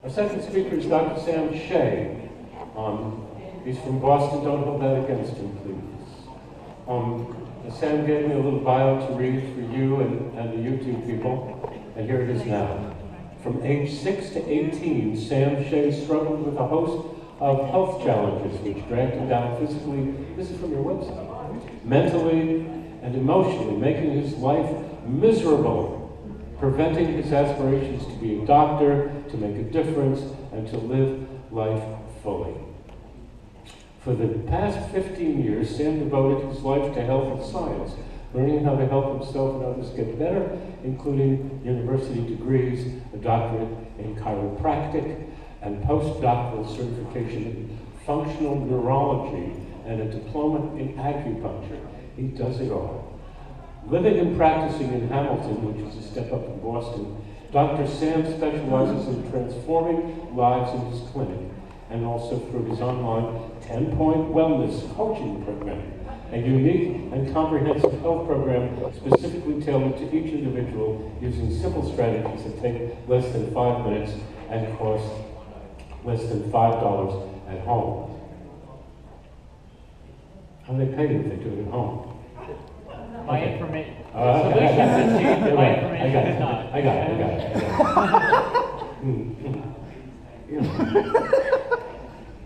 Our second speaker is Dr. Sam Shay. He's from Boston. Don't hold that against him, please. Sam gave me a little bio to read for you and the YouTube people, and here it is now. From age 6 to 18, Sam Shay struggled with a host of health challenges which dragged him down physically, this is from your website, mentally and emotionally, making his life miserable, preventing his aspirations to be a doctor, to make a difference, and to live life fully. For the past 15 years, Sam devoted his life to health and science, learning how to help himself and others get better, including university degrees, a doctorate in chiropractic, and postdoctoral certification in functional neurology, and a diploma in acupuncture. He does it all. Living and practicing in Hamilton, which is a step up from Boston, Dr. Sam specializes in transforming lives in his clinic, and also through his online 10-point wellness coaching program, a unique and comprehensive health program specifically tailored to each individual using simple strategies that take less than 5 minutes and cost less than $5 at home. How do they pay you if they do it at home? My information. The solution is cheap, my information is not. I got it.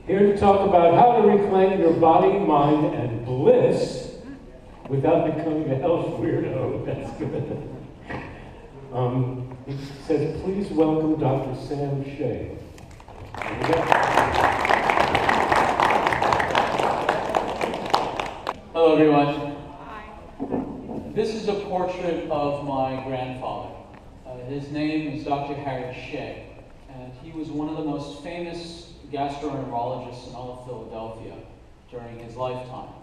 Here to talk about how to reclaim your body, mind, and bliss without becoming a health weirdo. That's good. He says, please welcome Dr. Sam Shay. Hello, everyone. This is a portrait of my grandfather. His name is Dr. Harry Shay, and he was one of the most famous gastroenterologists in all of Philadelphia during his lifetime.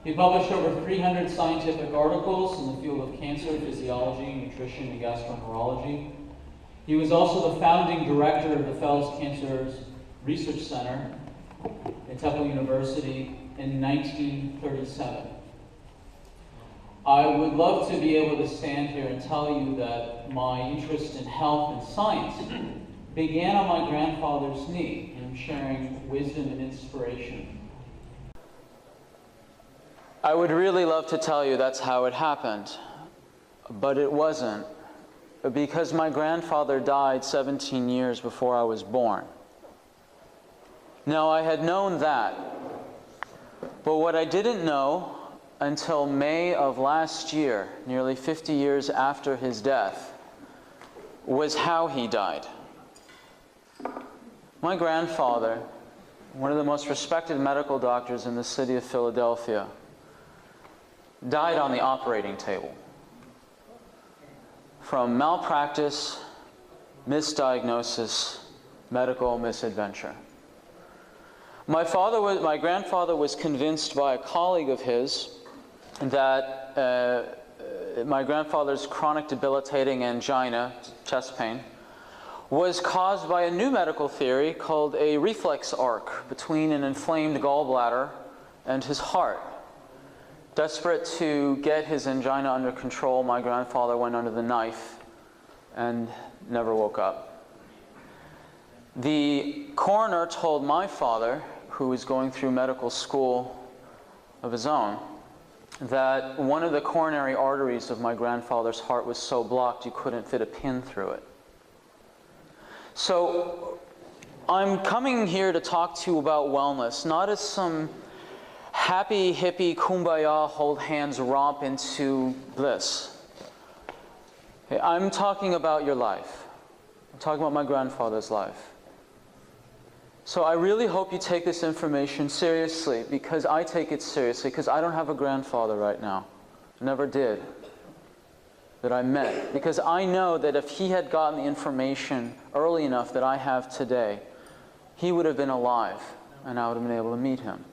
He published over 300 scientific articles in the field of cancer, physiology, nutrition, and gastroenterology. He was also the founding director of the Fels Cancer Research Center at Temple University in 1937. I would love to be able to stand here and tell you that my interest in health and science began on my grandfather's knee, and sharing wisdom and inspiration. I would really love to tell you that's how it happened, but it wasn't, because my grandfather died 17 years before I was born. Now, I had known that, but what I didn't know until May of last year, nearly 50 years after his death, was how he died. My grandfather, one of the most respected medical doctors in the city of Philadelphia, died on the operating table from malpractice, misdiagnosis, medical misadventure. My grandfather was convinced by a colleague of his that my grandfather's chronic debilitating angina, chest pain, was caused by a new medical theory called a reflex arc between an inflamed gallbladder and his heart. Desperate to get his angina under control, my grandfather went under the knife and never woke up. The coroner told my father, who was going through medical school of his own, that one of the coronary arteries of my grandfather's heart was so blocked you couldn't fit a pin through it. So I'm coming here to talk to you about wellness, not as some happy, hippie, kumbaya, hold hands romp into bliss. Okay, I'm talking about your life. I'm talking about my grandfather's life. So I really hope you take this information seriously, because I take it seriously, because I don't have a grandfather right now. Never did. That I met. Because I know that if he had gotten the information early enough that I have today, he would have been alive, and I would have been able to meet him.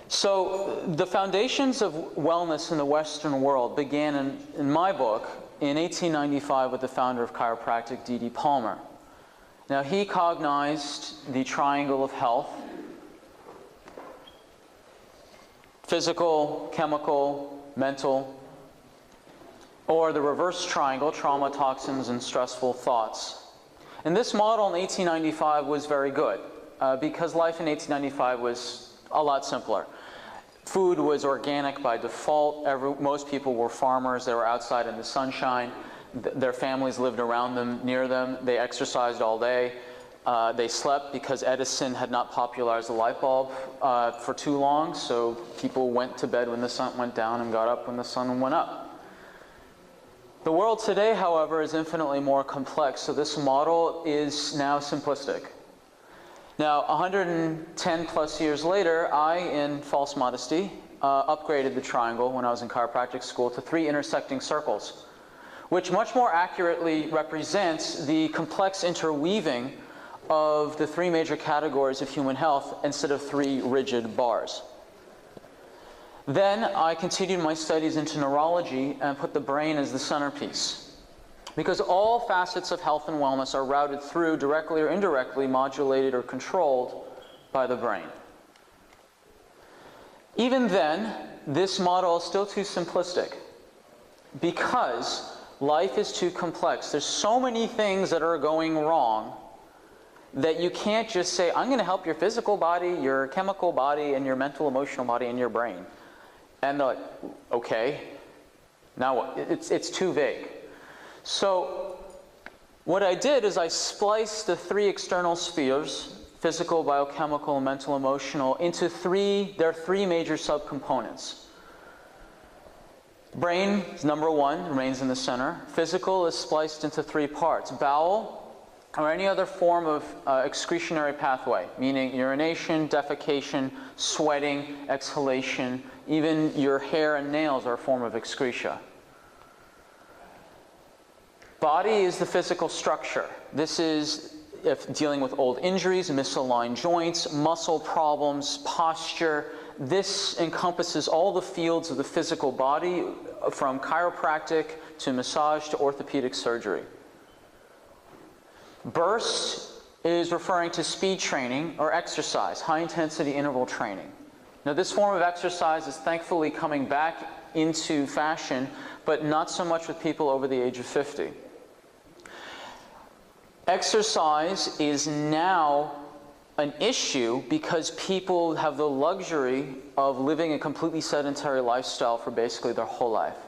So the foundations of wellness in the Western world began in my book in 1895 with the founder of chiropractic, D.D. Palmer. Now, he cognized the triangle of health: physical, chemical, mental, or the reverse triangle: trauma, toxins, and stressful thoughts. And this model in 1895 was very good because life in 1895 was a lot simpler. Food was organic by default. Most people were farmers. They were outside in the sunshine. Their families lived around them, near them. They exercised all day. They slept because Edison had not popularized the light bulb for too long, so people went to bed when the sun went down and got up when the sun went up. The world today, however, is infinitely more complex, so this model is now simplistic. Now, 110 plus years later, I, in false modesty, upgraded the triangle when I was in chiropractic school to 3 intersecting circles, which much more accurately represents the complex interweaving of the 3 major categories of human health instead of 3 rigid bars. Then I continued my studies into neurology and put the brain as the centerpiece, because all facets of health and wellness are routed through, directly or indirectly, modulated or controlled by the brain. Even then, this model is still too simplistic, because life is too complex. There's so many things that are going wrong that you can't just say, I'm going to help your physical body, your chemical body, and your mental, emotional body, and your brain. And they're like, okay, now what? It's too vague. So what I did is I spliced the 3 external spheres, physical, biochemical, and mental, emotional, into 3, there are 3 major subcomponents. Brain is number 1, remains in the center. Physical is spliced into 3 parts. Bowel, or any other form of excretionary pathway, meaning urination, defecation, sweating, exhalation, even your hair and nails are a form of excretia. Body is the physical structure. This is if dealing with old injuries, misaligned joints, muscle problems, posture. This encompasses all the fields of the physical body, from chiropractic to massage to orthopedic surgery. Burst is referring to speed training or exercise, high-intensity interval training. Now, this form of exercise is thankfully coming back into fashion, but not so much with people over the age of 50. Exercise is now an issue because people have the luxury of living a completely sedentary lifestyle for basically their whole life.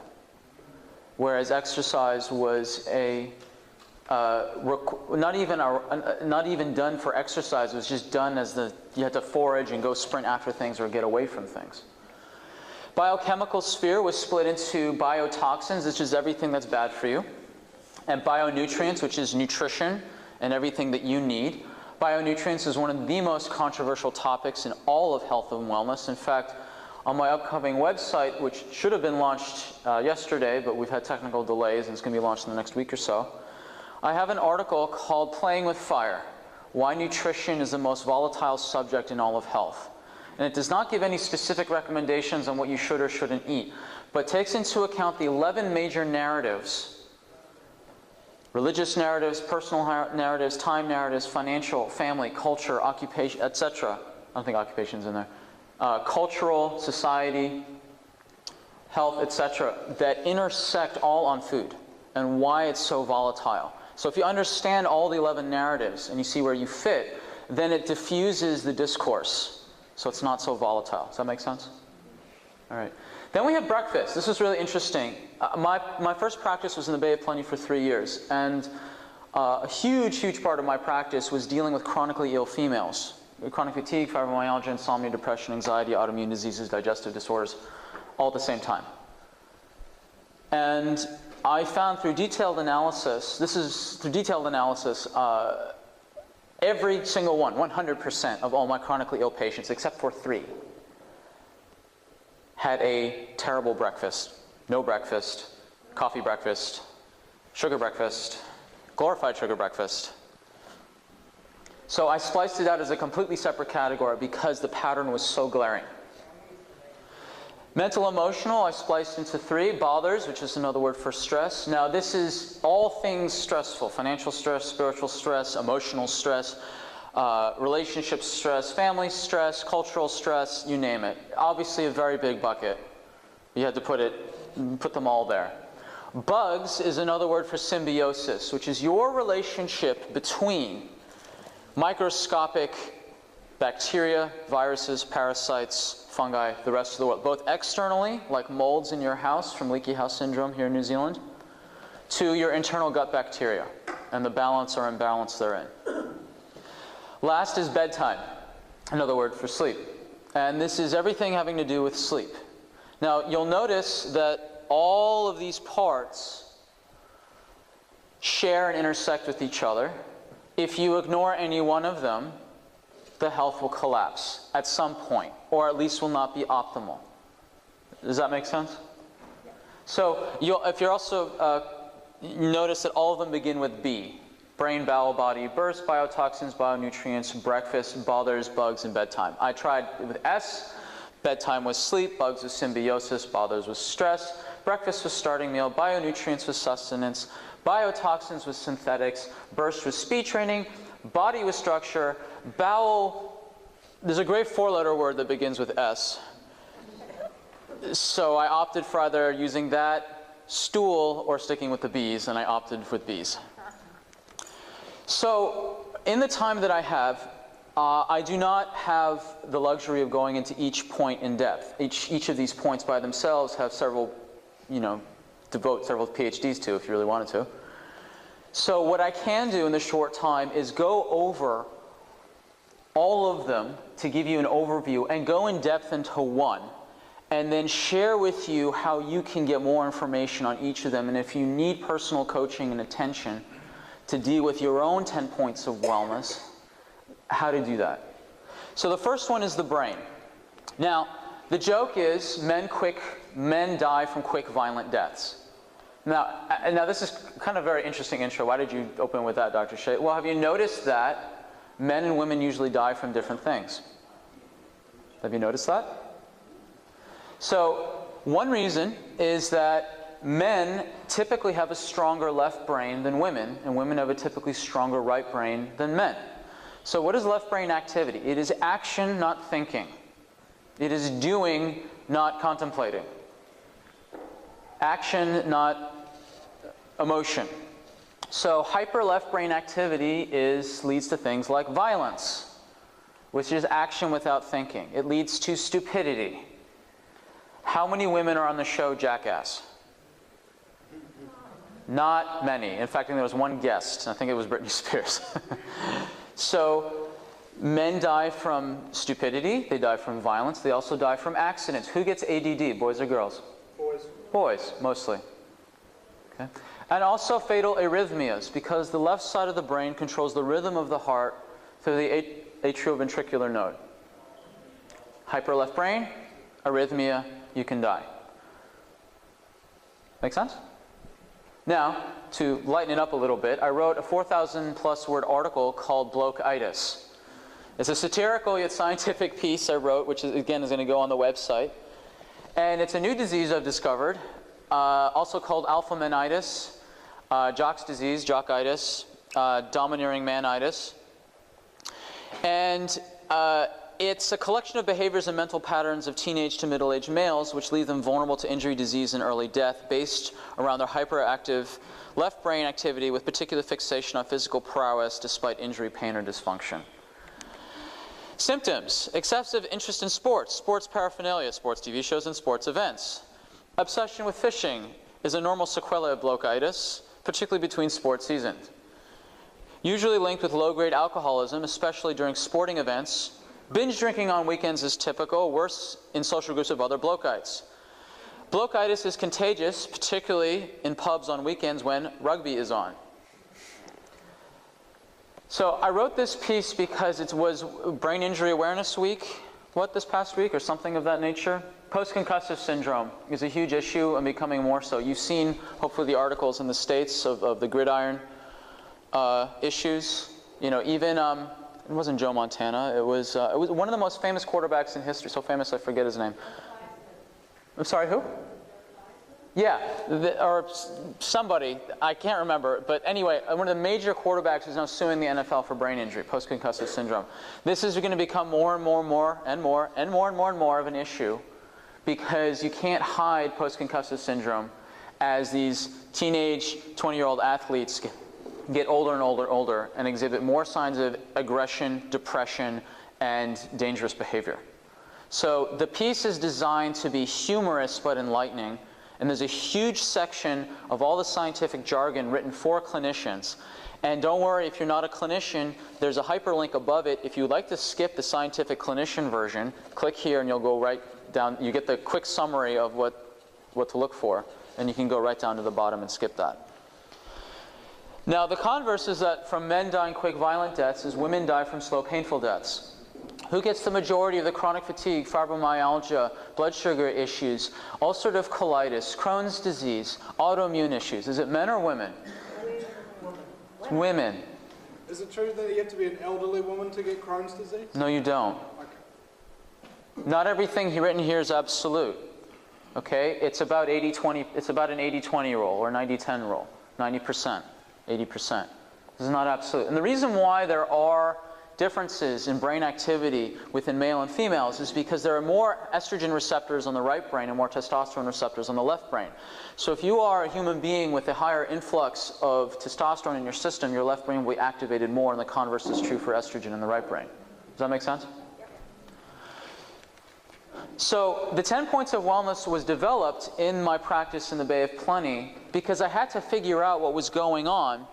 Whereas exercise was not even done for exercise, it was just done as you had to forage and go sprint after things or get away from things. Biochemical sphere was split into biotoxins, which is everything that's bad for you, and bionutrients, which is nutrition and everything that you need. Bionutrients is one of the most controversial topics in all of health and wellness. In fact, on my upcoming website, which should have been launched yesterday, but we've had technical delays and it's going to be launched in the next week or so, I have an article called Playing with Fire, Why Nutrition is the Most Volatile Subject in All of Health. And it does not give any specific recommendations on what you should or shouldn't eat, but takes into account the 11 major narratives: religious narratives, personal narratives, time narratives, financial, family, culture, occupation, etc. I don't think occupation's in there. Cultural, society, health, etc. that intersect all on food and why it's so volatile. So if you understand all the 11 narratives and you see where you fit, then it diffuses the discourse, so it's not so volatile. Does that make sense? All right. Then we have breakfast. This is really interesting. My first practice was in the Bay of Plenty for 3 years, and a huge part of my practice was dealing with chronically ill females. Chronic fatigue, fibromyalgia, insomnia, depression, anxiety, autoimmune diseases, digestive disorders, all at the same time. And I found through detailed analysis, every single one, 100% of all my chronically ill patients, except for 3, had a terrible breakfast. No breakfast, coffee breakfast, sugar breakfast, glorified sugar breakfast. So I spliced it out as a completely separate category because the pattern was so glaring. Mental emotional, I spliced into 3. Bothers, which is another word for stress. Now this is all things stressful: financial stress, spiritual stress, emotional stress, relationship stress, family stress, cultural stress, you name it. Obviously a very big bucket. You had to put them all there. Bugs is another word for symbiosis, which is your relationship between microscopic bacteria, viruses, parasites, fungi, the rest of the world, both externally, like molds in your house from leaky house syndrome here in New Zealand, to your internal gut bacteria and the balance or imbalance therein. Last is bedtime, another word for sleep. And this is everything having to do with sleep. Now, you'll notice that all of these parts share and intersect with each other. If you ignore any one of them, the health will collapse at some point, or at least will not be optimal. Does that make sense? So, if you're also, notice that all of them begin with B. Brain, bowel, body, burst, biotoxins, bionutrients, breakfast, bothers, bugs, and bedtime. I tried with S. Bedtime was sleep, bugs was symbiosis, bothers was stress, breakfast was starting meal, bionutrients was sustenance, biotoxins was synthetics, burst was speed training, body was structure, bowel, there's a great four-letter word that begins with S. So I opted for either using that, stool, or sticking with the B's, and I opted with B's. So in the time that I have, I do not have the luxury of going into each point in depth. Each of these points by themselves have several, devote several PhDs to if you really wanted to. So what I can do in this short time is go over all of them to give you an overview and go in depth into one, and then share with you how you can get more information on each of them, and if you need personal coaching and attention to deal with your own 10 points of wellness, how to do that. So the first one is the brain. Now, the joke is men die from quick, violent deaths. Now this is kind of a very interesting intro. Why did you open with that, Dr. Shay? Well, have you noticed that men and women usually die from different things? Have you noticed that? So one reason is that men typically have a stronger left brain than women, and women have a typically stronger right brain than men. So what is left brain activity? It is action, not thinking. It is doing, not contemplating. Action, not emotion. So hyper left brain activity leads to things like violence, which is action without thinking. It leads to stupidity. How many women are on the show Jackass? Not many. In fact, I think there was one guest. I think it was Britney Spears. So men die from stupidity. They die from violence. They also die from accidents. Who gets ADD, boys or girls? Boys. Boys, mostly. Okay. And also fatal arrhythmias, because the left side of the brain controls the rhythm of the heart through the atrioventricular node. Hyper left brain, arrhythmia, you can die. Make sense? Now, to lighten it up a little bit, I wrote a 4,000+ word article called Blokeitis. It's a satirical yet scientific piece I wrote, which is going to go on the website. And it's a new disease I've discovered, also called alpha-menitis, Jock's disease, Jockitis, domineering manitis. And it's a collection of behaviors and mental patterns of teenage to middle-aged males which leave them vulnerable to injury, disease, and early death based around their hyperactive left brain activity with particular fixation on physical prowess despite injury, pain, or dysfunction. Symptoms: excessive interest in sports, sports paraphernalia, sports TV shows, and sports events. Obsession with fishing is a normal sequela of Blokeitis, particularly between sports seasons. Usually linked with low-grade alcoholism, especially during sporting events. Binge drinking on weekends is typical, worse in social groups of other Blokeites. Blokeitis is contagious, particularly in pubs on weekends when rugby is on. So I wrote this piece because it was Brain Injury Awareness Week, this past week, or something of that nature. Post-concussive syndrome is a huge issue and becoming more so. You've seen, hopefully, the articles in the States of the gridiron issues. Even it wasn't Joe Montana. It was one of the most famous quarterbacks in history. So famous, I forget his name. I'm sorry, who? Yeah, or somebody. I can't remember. But anyway, one of the major quarterbacks is now suing the NFL for brain injury, post-concussive syndrome. This is going to become more and more of an issue because you can't hide post-concussive syndrome as these teenage 20-year-old athletes get older and older and exhibit more signs of aggression, depression, and dangerous behavior. So the piece is designed to be humorous but enlightening, and there's a huge section of all the scientific jargon written for clinicians. And don't worry if you're not a clinician, there's a hyperlink above it. If you'd like to skip the scientific clinician version, click here and you'll go right down. You get the quick summary of what to look for, and you can go right down to the bottom and skip that. Now the converse is that from men dying quick violent deaths is women die from slow painful deaths. Who gets the majority of the chronic fatigue, fibromyalgia, blood sugar issues, ulcerative colitis, Crohn's disease, autoimmune issues? Is it men or women? It's women. Is it true that you have to be an elderly woman to get Crohn's disease? No, you don't. Okay. Not everything written here is absolute. Okay? It's about 80-20. It's about an 80-20 rule or 90-10 rule. 90%, 80%. This is not absolute. And the reason why there are differences in brain activity within male and females is because there are more estrogen receptors on the right brain and more testosterone receptors on the left brain. So if you are a human being with a higher influx of testosterone in your system, your left brain will be activated more, and the converse is true for estrogen in the right brain. Does that make sense? So the 10 points of wellness was developed in my practice in the Bay of Plenty because I had to figure out what was going on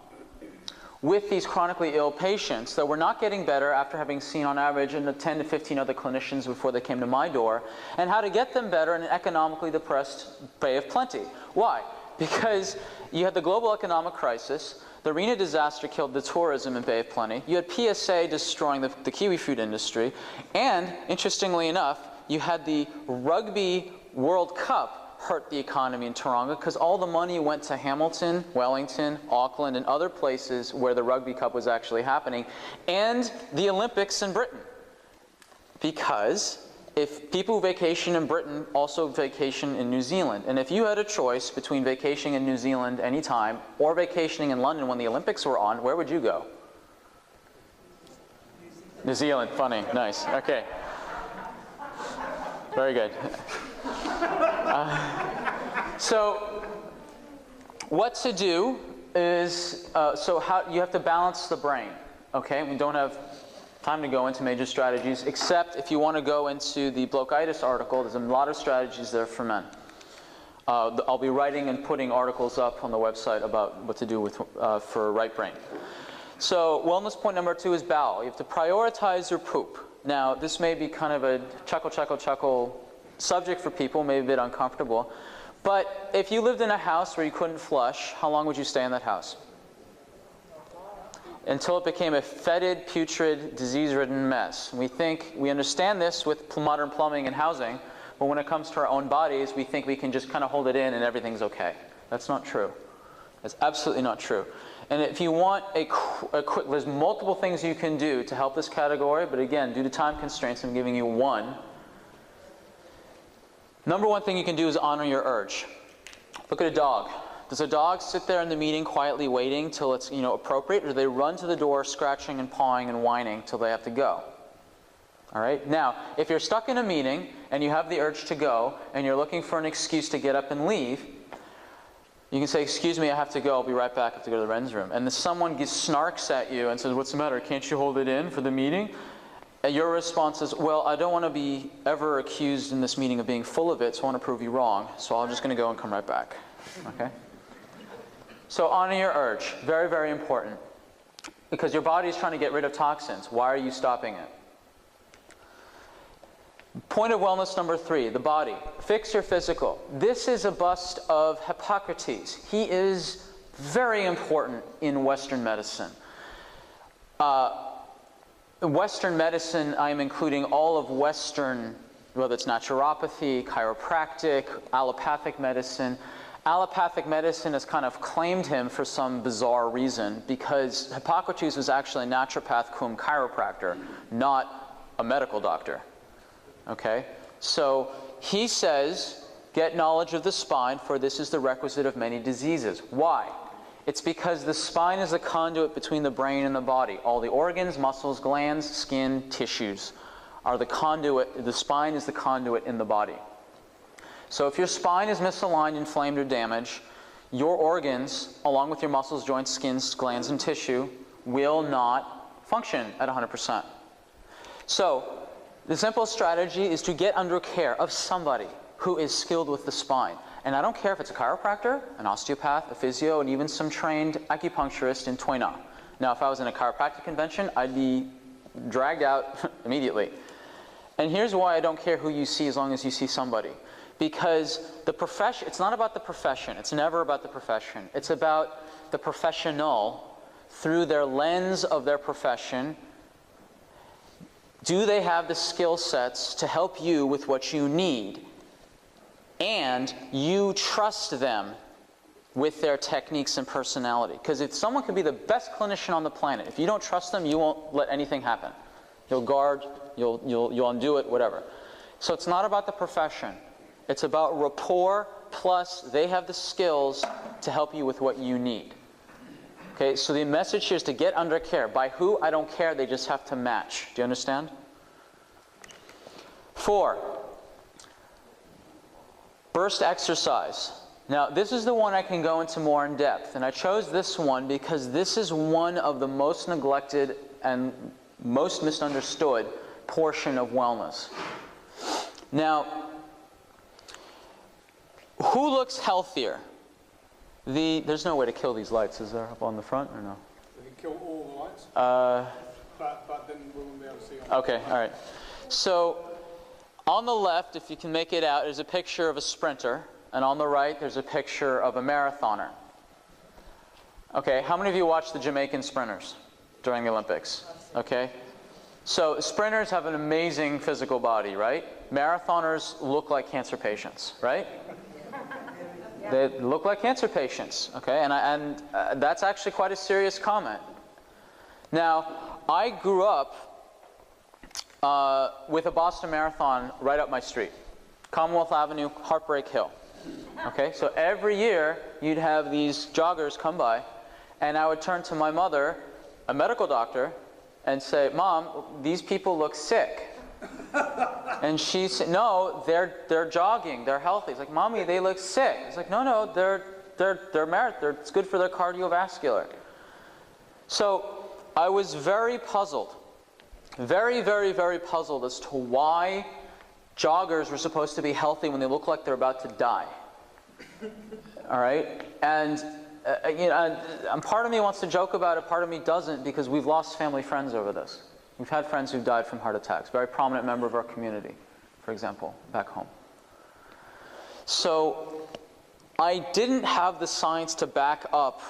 with these chronically ill patients that were not getting better after having seen on average 10 to 15 other clinicians before they came to my door, and how to get them better in an economically depressed Bay of Plenty. Why? Because you had the global economic crisis, the Rena disaster killed the tourism in Bay of Plenty, you had PSA destroying the kiwi food industry, and interestingly enough, you had the Rugby World Cup hurt the economy in Taronga because all the money went to Hamilton, Wellington, Auckland, and other places where the Rugby Cup was actually happening, and the Olympics in Britain. Because if people vacation in Britain, also vacation in New Zealand. And if you had a choice between vacationing in New Zealand anytime or vacationing in London when the Olympics were on, where would you go? New Zealand. Funny. Nice. Okay. Very good. So what to do is, how you have to balance the brain, okay? We don't have time to go into major strategies, except if you want to go into the blochitis article, there's a lot of strategies there for men. I'll be writing and putting articles up on the website about what to do with, for right brain. So wellness point number 2 is bowel. You have to prioritize your poop. Now, this may be kind of a chuckle subject for people, maybe a bit uncomfortable. But if you lived in a house where you couldn't flush, how long would you stay in that house? Until it became a fetid, putrid, disease-ridden mess. We understand this with modern plumbing and housing, but when it comes to our own bodies, we think we can just kind of hold it in and everything's okay. That's not true. That's absolutely not true. And if you want a quick, there's multiple things you can do to help this category, but again, due to time constraints, I'm giving you one. Number one thing you can do is honor your urge. Look at a dog. Does a dog sit there in the meeting quietly waiting till it's appropriate, or do they run to the door scratching and pawing and whining till they have to go? All right? Now, if you're stuck in a meeting and you have the urge to go and you're looking for an excuse to get up and leave, you can say, excuse me, I have to go, I'll be right back, I have to go to the men's room. And then someone snarks at you and says, what's the matter, can't you hold it in for the meeting? And your response is, well, I don't want to be ever accused in this meeting of being full of it, so I want to prove you wrong, so I'm just going to go and come right back. Okay? So honor your urge, very, very important. Because your body is trying to get rid of toxins. Why are you stopping it? Point of wellness number 3, the body. Fix your physical. This is a bust of Hippocrates. He is very important in Western medicine. Western medicine, I'm including all of Western, whether it's naturopathy, chiropractic, allopathic medicine. Allopathic medicine has kind of claimed him for some bizarre reason because Hippocrates was actually a naturopath cum chiropractor, not a medical doctor. Okay? So he says, get knowledge of the spine, for this is the requisite of many diseases. Why? It's because the spine is the conduit between the brain and the body. All the organs, muscles, glands, skin, tissues are the conduit. The spine is the conduit in the body. So if your spine is misaligned, inflamed, or damaged, your organs, along with your muscles, joints, skins, glands, and tissue, will not function at 100%. So the simple strategy is to get under care of somebody who is skilled with the spine. And I don't care if it's a chiropractor, an osteopath, a physio, and even some trained acupuncturist in Toi Na. Now, if I was in a chiropractic convention, I'd be dragged out immediately. And here's why I don't care who you see as long as you see somebody. Because the profession, it's not about the profession. It's never about the profession. It's about the professional through their lens of their profession. Do they have the skill sets to help you with what you need? And you trust them with their techniques and personality. Because if someone could be the best clinician on the planet, if you don't trust them, you won't let anything happen. You'll guard, you'll undo it, whatever. So it's not about the profession. It's about rapport, plus they have the skills to help you with what you need. Okay, so the message here is to get under care. By who? I don't care, they just have to match. Do you understand? 4, burst exercise. Now, this is the one I can go into more in depth, and I chose this one because this is one of the most neglected and most misunderstood portion of wellness. Now, who looks healthier? There's no way to kill these lights, is there, up on the front, or no? We can kill all the lights. But then we won't be able to see. Okay, all right. So, on the left, if you can make it out, there's a picture of a sprinter, and on the right, there's a picture of a marathoner. Okay, how many of you watched the Jamaican sprinters during the Olympics? Okay. So, sprinters have an amazing physical body, right? Marathoners look like cancer patients, right? They look like cancer patients, okay? And that's actually quite a serious comment. Now, I grew up with a Boston Marathon right up my street. Commonwealth Avenue, Heartbreak Hill. Okay, so every year you'd have these joggers come by, and I would turn to my mother, a medical doctor, and say, "Mom, these people look sick." And she said, "No, they're jogging, they're healthy." It's like, "Mommy, they look sick." It's like, "No, it's good for their cardiovascular." So I was very puzzled, very, very, very puzzled as to why joggers were supposed to be healthy when they look like they're about to die. All right, and part of me wants to joke about it, part of me doesn't, because we've lost family friends over this. We've had friends who've died from heart attacks. Very prominent member of our community, for example, back home. So I didn't have the science to back up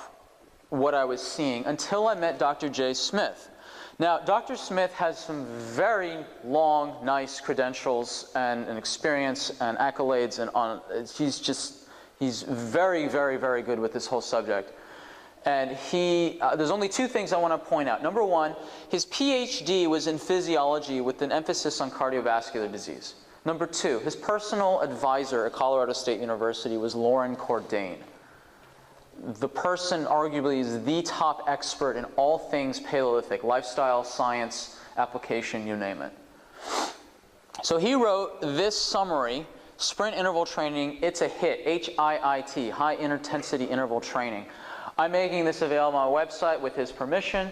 what I was seeing until I met Dr. J. Smith. Now, Dr. Smith has some very long, nice credentials and experience and accolades, and he's very, very, very good with this whole subject. And there's only 2 things I want to point out. Number 1, his PhD was in physiology with an emphasis on cardiovascular disease. Number 2, his personal advisor at Colorado State University was Lauren Cordain. The person arguably is the top expert in all things Paleolithic, lifestyle, science, application, you name it. So he wrote this summary, Sprint Interval Training, it's a hit, HIIT, High Intensity Interval Training. I'm making this available on my website with his permission.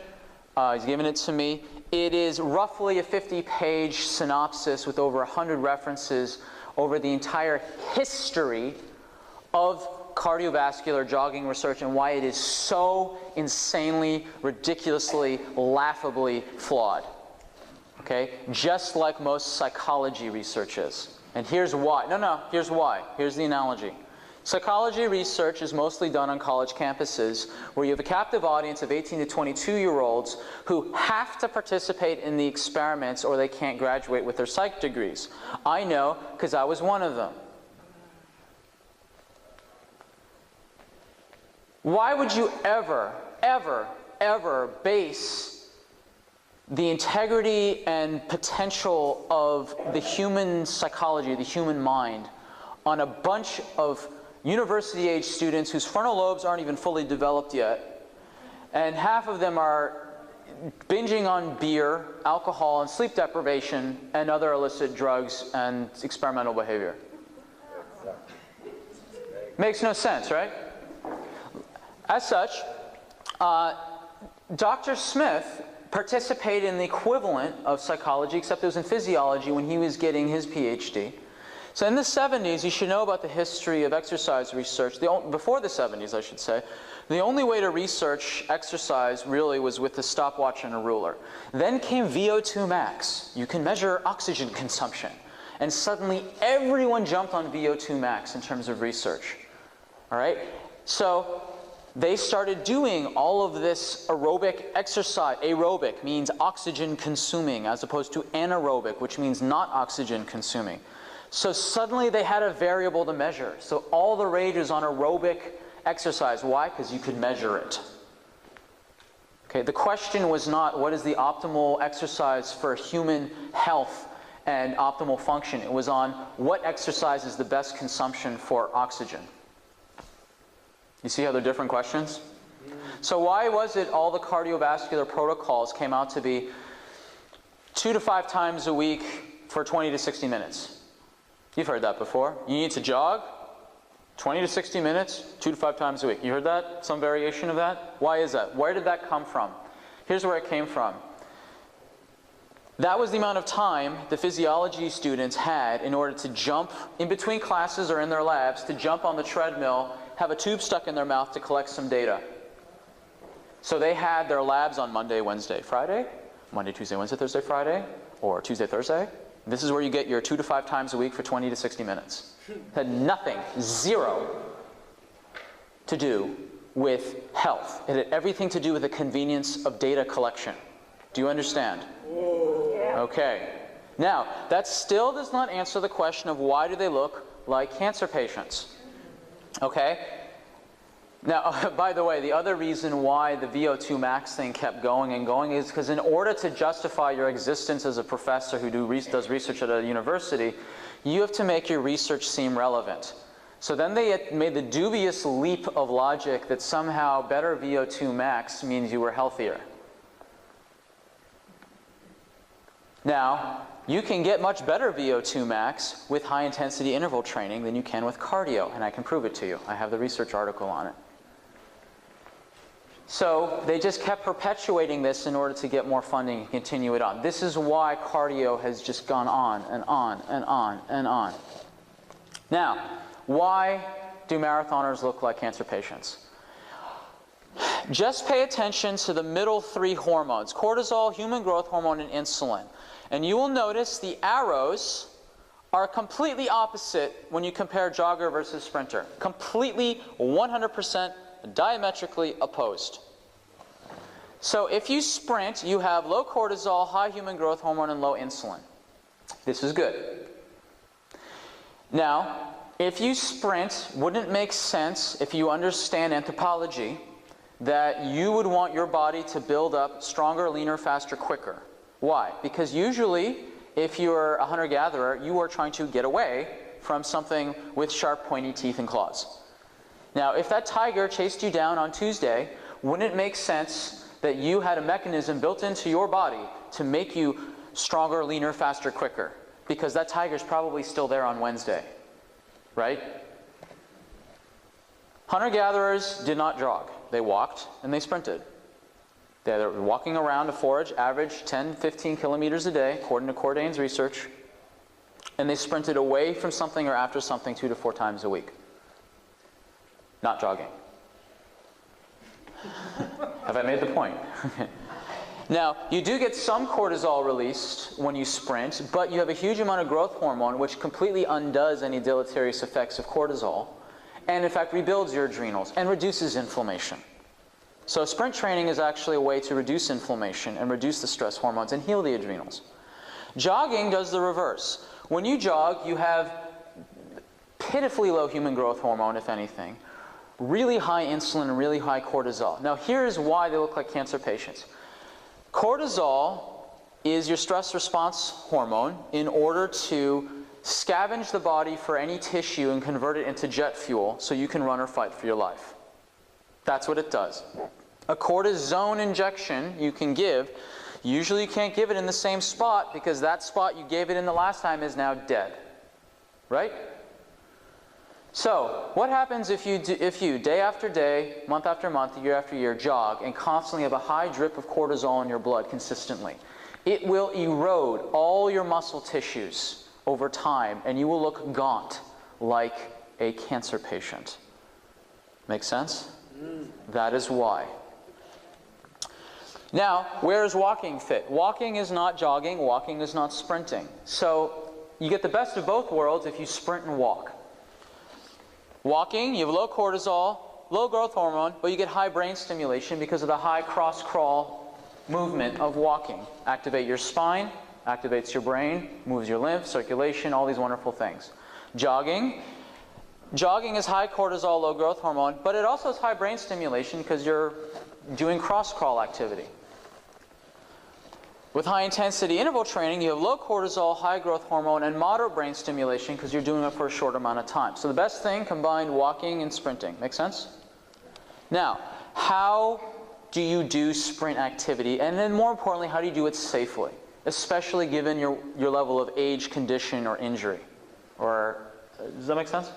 He's given it to me. It is roughly a 50-page synopsis with over 100 references over the entire history of cardiovascular jogging research and why it is so insanely, ridiculously, laughably flawed. Okay? Just like most psychology research is. And here's why. Here's why. Here's the analogy. Psychology research is mostly done on college campuses where you have a captive audience of 18 to 22-year-olds who have to participate in the experiments or they can't graduate with their psych degrees. I know because I was one of them. Why would you ever, ever, ever base the integrity and potential of the human psychology, the human mind, on a bunch of university-age students whose frontal lobes aren't even fully developed yet, and half of them are binging on beer, alcohol, and sleep deprivation, and other illicit drugs and experimental behavior? Makes no sense, right? As such, Dr. Smith participated in the equivalent of psychology, except it was in physiology when he was getting his PhD. So in the 70s, you should know about the history of exercise research. Before the 70s, I should say, the only way to research exercise really was with a stopwatch and a ruler. Then came VO2 max. You can measure oxygen consumption. And suddenly everyone jumped on VO2 max in terms of research. All right? So they started doing all of this aerobic exercise. Aerobic means oxygen consuming, as opposed to anaerobic, which means not oxygen consuming. So suddenly they had a variable to measure. So all the rage is on aerobic exercise. Why? Because you could measure it. Okay, the question was not what is the optimal exercise for human health and optimal function. It was on what exercise is the best consumption for oxygen. You see how they're different questions? So why was it all the cardiovascular protocols came out to be 2 to 5 times a week for 20 to 60 minutes? You've heard that before. You need to jog 20 to 60 minutes, 2 to 5 times a week. You heard that? Some variation of that? Why is that? Where did that come from? Here's where it came from. That was the amount of time the physiology students had in order to jump in between classes or in their labs, to jump on the treadmill, have a tube stuck in their mouth to collect some data. So they had their labs on Monday, Wednesday, Friday, Monday, Tuesday, Wednesday, Thursday, Friday, or Tuesday, Thursday. This is where you get your 2 to 5 times a week for 20 to 60 minutes. It had nothing, zero, to do with health. It had everything to do with the convenience of data collection. Do you understand? Yeah. Okay. Now, that still does not answer the question of why do they look like cancer patients. Okay? Now, by the way, the other reason why the VO2 max thing kept going and going is because in order to justify your existence as a professor who does research at a university, you have to make your research seem relevant. So then they made the dubious leap of logic that somehow better VO2 max means you were healthier. Now, you can get much better VO2 max with high-intensity interval training than you can with cardio, and I can prove it to you. I have the research article on it. So they just kept perpetuating this in order to get more funding and continue it on. This is why cardio has just gone on and on and on and on. Now, why do marathoners look like cancer patients? Just pay attention to the middle 3 hormones, cortisol, human growth hormone, and insulin. And you will notice the arrows are completely opposite when you compare jogger versus sprinter. Completely 100% diametrically opposed. So if you sprint, you have low cortisol, high human growth hormone, and low insulin. This is good. Now, if you sprint, wouldn't it make sense, if you understand anthropology, that you would want your body to build up stronger, leaner, faster, quicker? Why? Because usually, if you're a hunter-gatherer, you are trying to get away from something with sharp, pointy teeth and claws. Now, if that tiger chased you down on Tuesday, wouldn't it make sense that you had a mechanism built into your body to make you stronger, leaner, faster, quicker? Because that tiger's probably still there on Wednesday, right? Hunter-gatherers did not jog. They walked and they sprinted. They were walking around to forage, average 10, 15 kilometers a day, according to Cordain's research. And they sprinted away from something or after something 2 to 4 times a week. Not jogging. Have I made the point? Now, you do get some cortisol released when you sprint, but you have a huge amount of growth hormone which completely undoes any deleterious effects of cortisol, and in fact rebuilds your adrenals and reduces inflammation. So sprint training is actually a way to reduce inflammation and reduce the stress hormones and heal the adrenals. Jogging does the reverse. When you jog, you have pitifully low human growth hormone, if anything, really high insulin and really high cortisol. Now here's why they look like cancer patients. Cortisol is your stress response hormone in order to scavenge the body for any tissue and convert it into jet fuel so you can run or fight for your life. That's what it does. A cortisone injection you can give, usually you can't give it in the same spot because that spot you gave it in the last time is now dead. Right? So, what happens if you day after day, month after month, year after year, jog and constantly have a high drip of cortisol in your blood consistently? It will erode all your muscle tissues over time, and you will look gaunt like a cancer patient. Make sense? That is why. Now, where does walking fit? Walking is not jogging, walking is not sprinting. So, you get the best of both worlds if you sprint and walk. Walking, you have low cortisol, low growth hormone, but you get high brain stimulation because of the high cross-crawl movement of walking. Activate your spine, activates your brain, moves your lymph, circulation, all these wonderful things. Jogging is high cortisol, low growth hormone, but it also has high brain stimulation because you're doing cross-crawl activity. With high-intensity interval training, you have low cortisol, high growth hormone, and moderate brain stimulation because you're doing it for a short amount of time. So the best thing, combined walking and sprinting. Make sense? Now, how do you do sprint activity? And then more importantly, how do you do it safely? Especially given your level of age, condition, or injury. Does that make sense?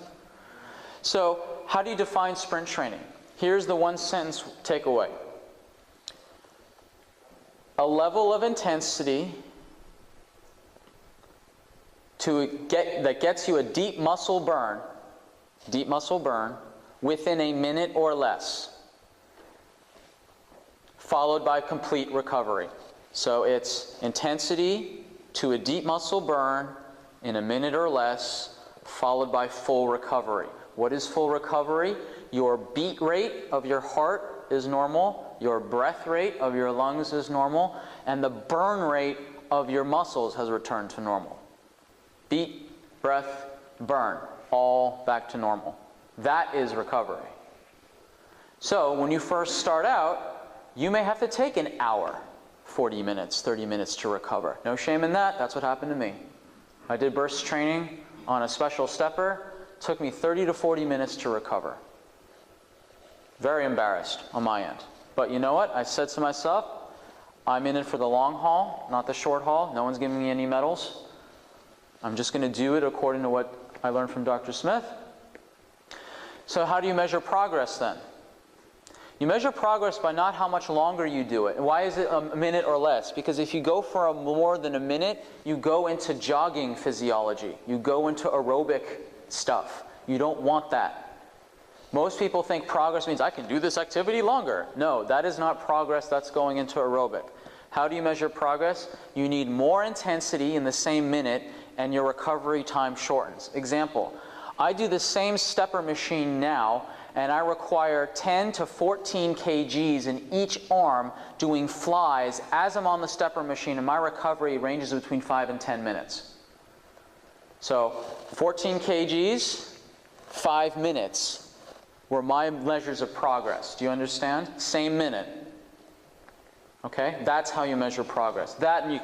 So, how do you define sprint training? Here's the one-sentence takeaway. A level of intensity that gets you a deep muscle burn within a minute or less, followed by complete recovery. So it's intensity to a deep muscle burn in a minute or less, followed by full recovery. What is full recovery? Your beat rate of your heart is normal, your breath rate of your lungs is normal, and the burn rate of your muscles has returned to normal. Beat, breath, burn, all back to normal. That is recovery. So when you first start out, you may have to take an hour, 40 minutes, 30 minutes to recover. No shame in that. That's what happened to me. I did burst training on a special stepper. It took me 30 to 40 minutes to recover. Very embarrassed on my end. But you know what? I said to myself, I'm in it for the long haul, not the short haul. No one's giving me any medals. I'm just going to do it according to what I learned from Dr. Smith. So how do you measure progress then? You measure progress by not how much longer you do it. Why is it a minute or less? Because if you go for more than a minute, you go into jogging physiology. You go into aerobic stuff. You don't want that. Most people think progress means I can do this activity longer. No, that is not progress. That's going into aerobic. How do you measure progress? You need more intensity in the same minute, and your recovery time shortens. Example, I do the same stepper machine now, and I require 10 to 14 kgs in each arm doing flies as I'm on the stepper machine, and my recovery ranges between 5 and 10 minutes. So 14 kgs, 5 minutes were my measures of progress. Do you understand? Same minute. Okay? That's how you measure progress. That, and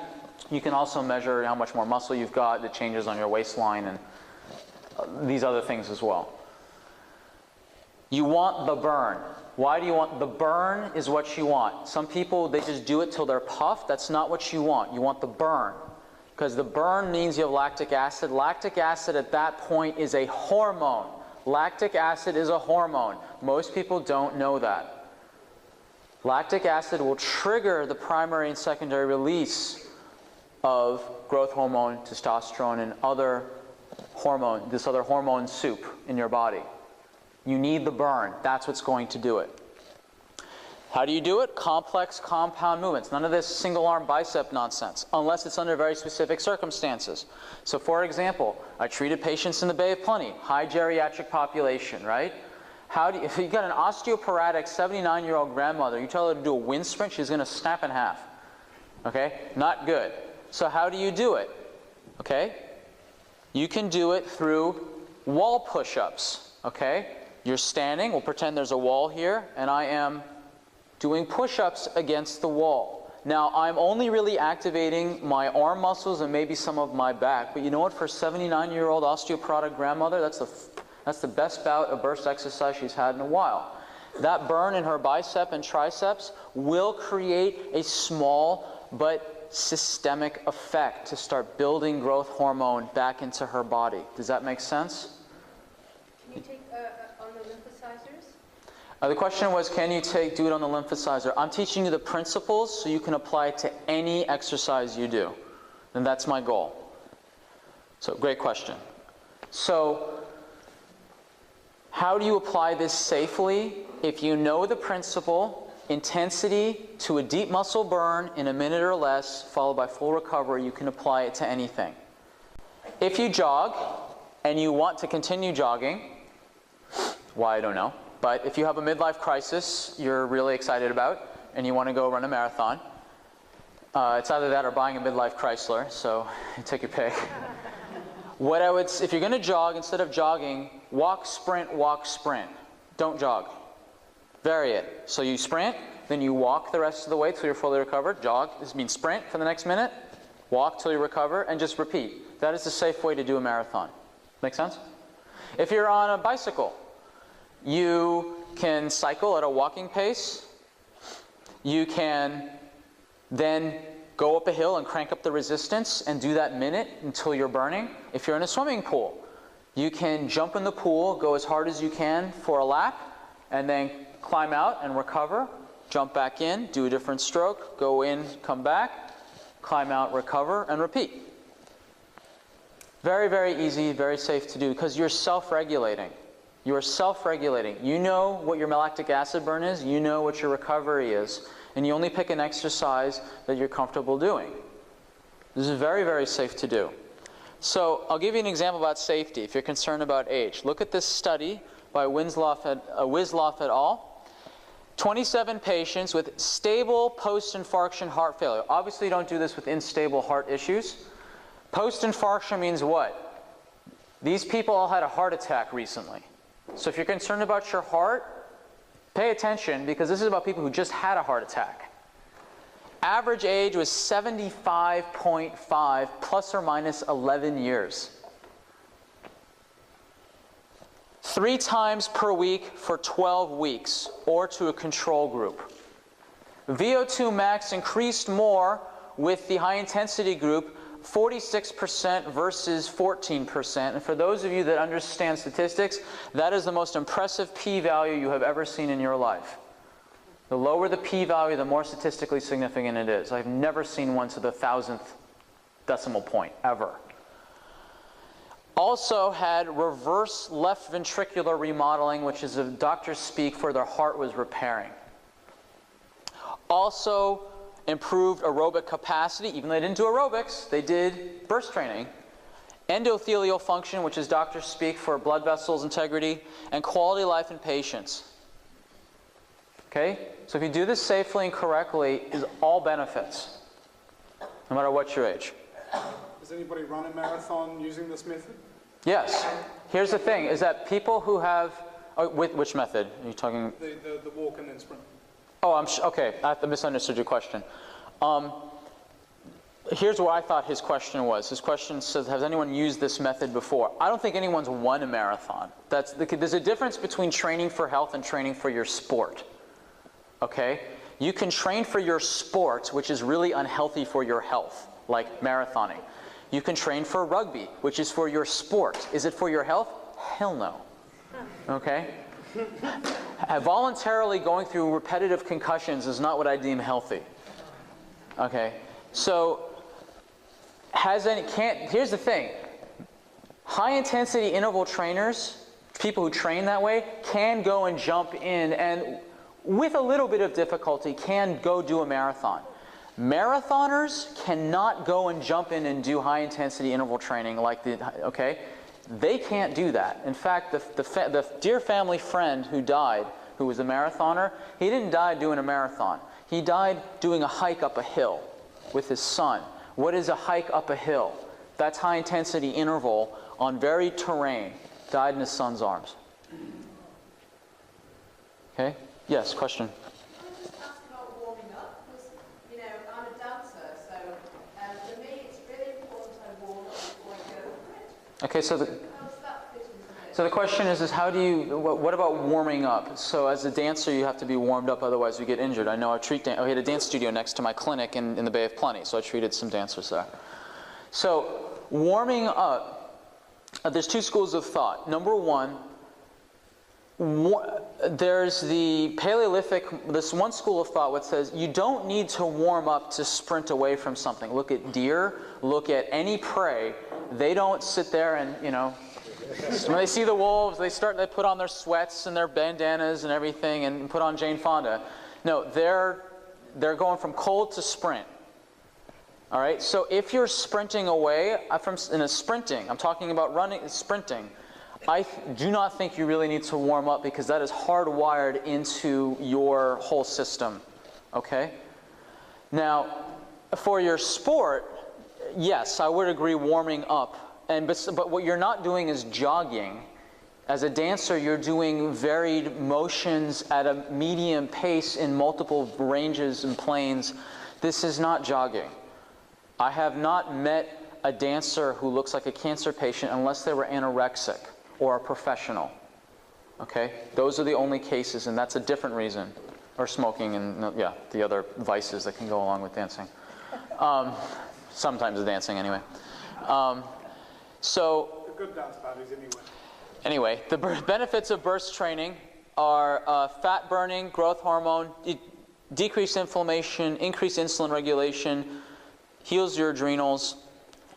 you can also measure how much more muscle you've got, the changes on your waistline, and these other things as well. You want the burn. Why do you want the burn? Is what you want. Some people, they just do it till they're puffed. That's not what you want. You want the burn. Because the burn means you have lactic acid. Lactic acid at that point is a hormone. Lactic acid is a hormone. Most people don't know that. Lactic acid will trigger the primary and secondary release of growth hormone, testosterone, and this other hormone soup in your body. You need the burn. That's what's going to do it. How do you do it? Complex compound movements. None of this single arm bicep nonsense, unless it's under very specific circumstances. So for example, I treated patients in the Bay of Plenty, high geriatric population, right? If you've got an osteoporotic 79-year-old grandmother, you tell her to do a wind sprint, she's going to snap in half. Okay? Not good. So how do you do it? Okay? You can do it through wall push-ups. Okay? You're standing, we'll pretend there's a wall here, and I am doing push-ups against the wall. Now, I'm only really activating my arm muscles and maybe some of my back, but you know what? For a 79-year-old osteoporotic grandmother, that's the best bout of burst exercise she's had in a while. That burn in her bicep and triceps will create a small but systemic effect to start building growth hormone back into her body. Does that make sense? Can you take on the lymphocyzers? The question was, can you do it on the lymphocyzer? I'm teaching you the principles so you can apply it to any exercise you do. And that's my goal. So, great question. So, how do you apply this safely? If you know the principle, intensity to a deep muscle burn in a minute or less, followed by full recovery, you can apply it to anything. If you jog and you want to continue jogging, why I don't know, but if you have a midlife crisis you're really excited about and you want to go run a marathon, it's either that or buying a midlife Chrysler, so you take your pick. If you're going to jog, instead of jogging, walk, sprint, don't jog. Vary it. So you sprint, then you walk the rest of the way till you're fully recovered. Jog, this means sprint for the next minute, walk till you recover, and just repeat. That is the safe way to do a marathon. Make sense? If you're on a bicycle, you can cycle at a walking pace. You can then go up a hill and crank up the resistance and do that minute until you're burning. If you're in a swimming pool, you can jump in the pool, go as hard as you can for a lap, and then climb out and recover, jump back in, do a different stroke, go in, come back, climb out, recover, and repeat. Very, very easy, very safe to do because you're self-regulating. You are self-regulating. You know what your lactic acid burn is, you know what your recovery is, and you only pick an exercise that you're comfortable doing. This is very, very safe to do. So I'll give you an example about safety if you're concerned about age. Look at this study by Wisloff et al. 27 patients with stable post-infarction heart failure. Obviously, you don't do this with unstable heart issues. Post-infarction means what? These people all had a heart attack recently. So if you're concerned about your heart, pay attention because this is about people who just had a heart attack. Average age was 75.5 plus or minus 11 years. 3 times per week for 12 weeks or to a control group. VO2 max increased more with the high intensity group, 46% versus 14%. And for those of you that understand statistics, that is the most impressive p-value you have ever seen in your life. The lower the p-value, the more statistically significant it is. I've never seen one to the 1,000th decimal point, ever. Also had reverse left ventricular remodeling, which is a doctor's speak for their heart was repairing. Also improved aerobic capacity, even though they didn't do aerobics, they did burst training. Endothelial function, which is doctor's speak for blood vessels integrity, and quality life in patients. Okay? So if you do this safely and correctly, is all benefits, no matter what your age. Does anybody run a marathon using this method? Yes. Here's the thing, is that people who have, which method? Are you talking? The walk and then sprint. Oh, okay, I misunderstood your question. Here's what I thought his question was. His question says, has anyone used this method before? I don't think anyone's won a marathon. There's a difference between training for health and training for your sport. Okay? You can train for your sport, which is really unhealthy for your health, like marathoning. You can train for rugby, which is for your sport. Is it for your health? Hell no. Okay? Voluntarily going through repetitive concussions is not what I deem healthy. Okay? So, here's the thing. High intensity interval trainers, people who train that way, can go and jump in and with a little bit of difficulty can go do a marathon. Marathoners cannot go and jump in and do high intensity interval training okay? They can't do that. In fact, the dear family friend who died, who was a marathoner, he didn't die doing a marathon. He died doing a hike up a hill with his son. What is a hike up a hill? That's high intensity interval on varied terrain. Died in his son's arms. Okay? Yes, question. Okay, so the question is how do you, what about warming up? So as a dancer, you have to be warmed up, otherwise you get injured. I know I had a dance studio next to my clinic in the Bay of Plenty, so I treated some dancers there. So warming up, there's 2 schools of thought. Number 1, There's the Paleolithic, this one school of thought which says you don't need to warm up to sprint away from something. Look at deer, look at any prey. They don't sit there and, you know, when they see the wolves, they put on their sweats and their bandanas and everything and put on Jane Fonda. No, they're going from cold to sprint. All right, so if you're sprinting away in a sprinting, I'm talking about running, sprinting, I do not think you really need to warm up because that is hardwired into your whole system, okay? Now, for your sport, yes, I would agree warming up. But what you're not doing is jogging. As a dancer, you're doing varied motions at a medium pace in multiple ranges and planes. This is not jogging. I have not met a dancer who looks like a cancer patient unless they were anorexic or a professional. Okay? Those are the only cases, and that's a different reason. Or smoking and, yeah, the other vices that can go along with dancing. Sometimes dancing, anyway. So, the good dance buddies, anyway. Anyway, the benefits of burst training are fat burning, growth hormone, decreased inflammation, increased insulin regulation, heals your adrenals.